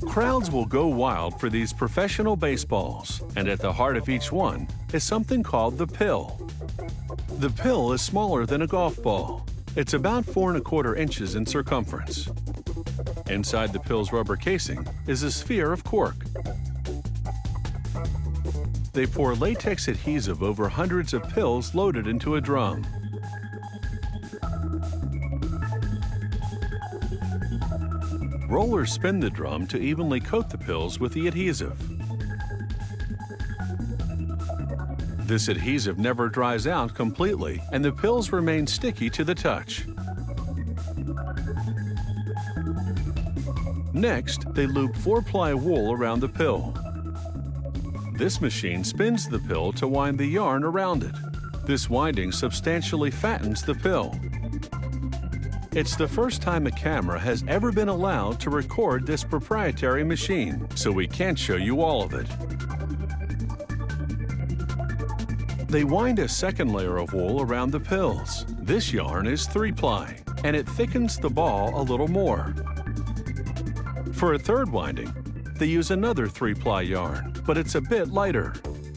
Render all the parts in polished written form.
Crowds will go wild for these professional baseballs, and at the heart of each one is something called the pill. The pill is smaller than a golf ball. It's about 4¼ inches in circumference. Inside the pill's rubber casing is a sphere of cork. They pour latex adhesive over hundreds of pills loaded into a drum. Rollers spin the drum to evenly coat the pills with the adhesive. This adhesive never dries out completely, and the pills remain sticky to the touch. Next, they loop 4-ply wool around the pill. This machine spins the pill to wind the yarn around it. This winding substantially fattens the pill. It's the first time a camera has ever been allowed to record this proprietary machine, so we can't show you all of it. They wind a second layer of wool around the pills. This yarn is 3-ply, and it thickens the ball a little more. For a third winding, they use another 3-ply yarn, but it's a bit lighter.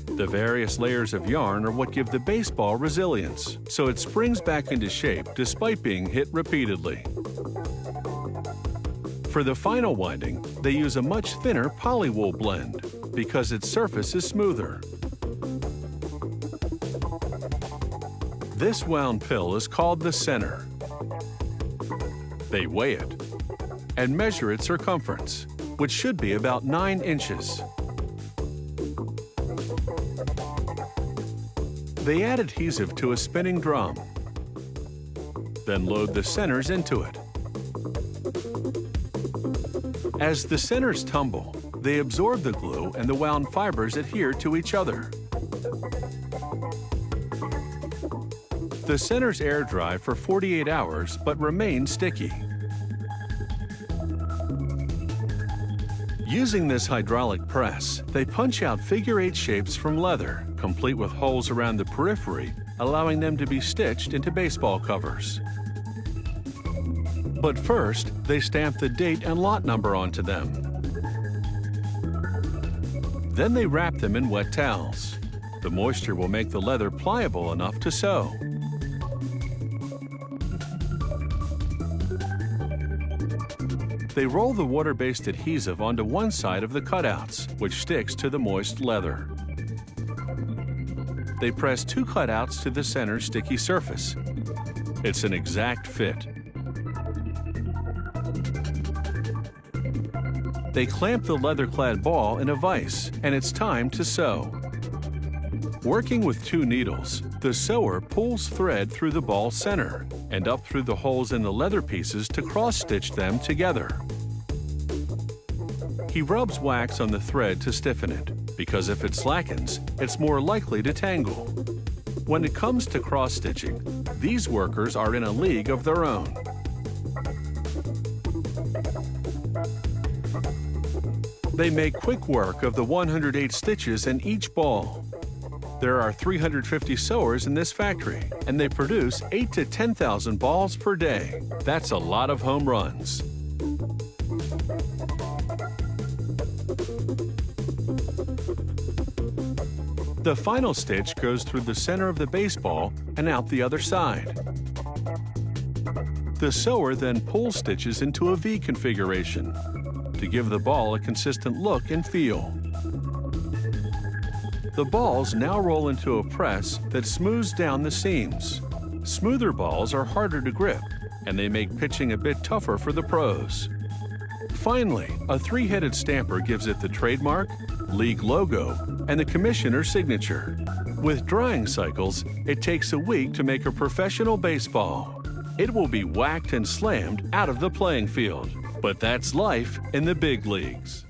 The various layers of yarn are what give the baseball resilience, so it springs back into shape despite being hit repeatedly. For the final winding, they use a much thinner polywool blend because its surface is smoother. This wound pill is called the center. They weigh it and measure its circumference, which should be about 9 inches. They add adhesive to a spinning drum, then load the centers into it. As the centers tumble, they absorb the glue and the wound fibers adhere to each other. The centers air dry for 48 hours but remain sticky. Using this hydraulic press, they punch out figure-8 shapes from leather, complete with holes around the periphery, allowing them to be stitched into baseball covers. But first, they stamp the date and lot number onto them. Then they wrap them in wet towels. The moisture will make the leather pliable enough to sew. They roll the water-based adhesive onto one side of the cutouts, which sticks to the moist leather. They press 2 cutouts to the center sticky surface. It's an exact fit. They clamp the leather-clad ball in a vise, and it's time to sew. Working with 2 needles, the sewer pulls thread through the ball's center and up through the holes in the leather pieces to cross-stitch them together. He rubs wax on the thread to stiffen it, because if it slackens, it's more likely to tangle. When it comes to cross-stitching, these workers are in a league of their own. They make quick work of the 108 stitches in each ball. There are 350 sewers in this factory, and they produce 8,000 to 10,000 balls per day. That's a lot of home runs. The final stitch goes through the center of the baseball and out the other side. The sewer then pulls stitches into a V configuration to give the ball a consistent look and feel. The balls now roll into a press that smooths down the seams. Smoother balls are harder to grip, and they make pitching a bit tougher for the pros. Finally, a 3-headed stamper gives it the trademark, league logo, and the commissioner's signature. With drying cycles, it takes a week to make a professional baseball. It will be whacked and slammed out of the playing field. But that's life in the big leagues.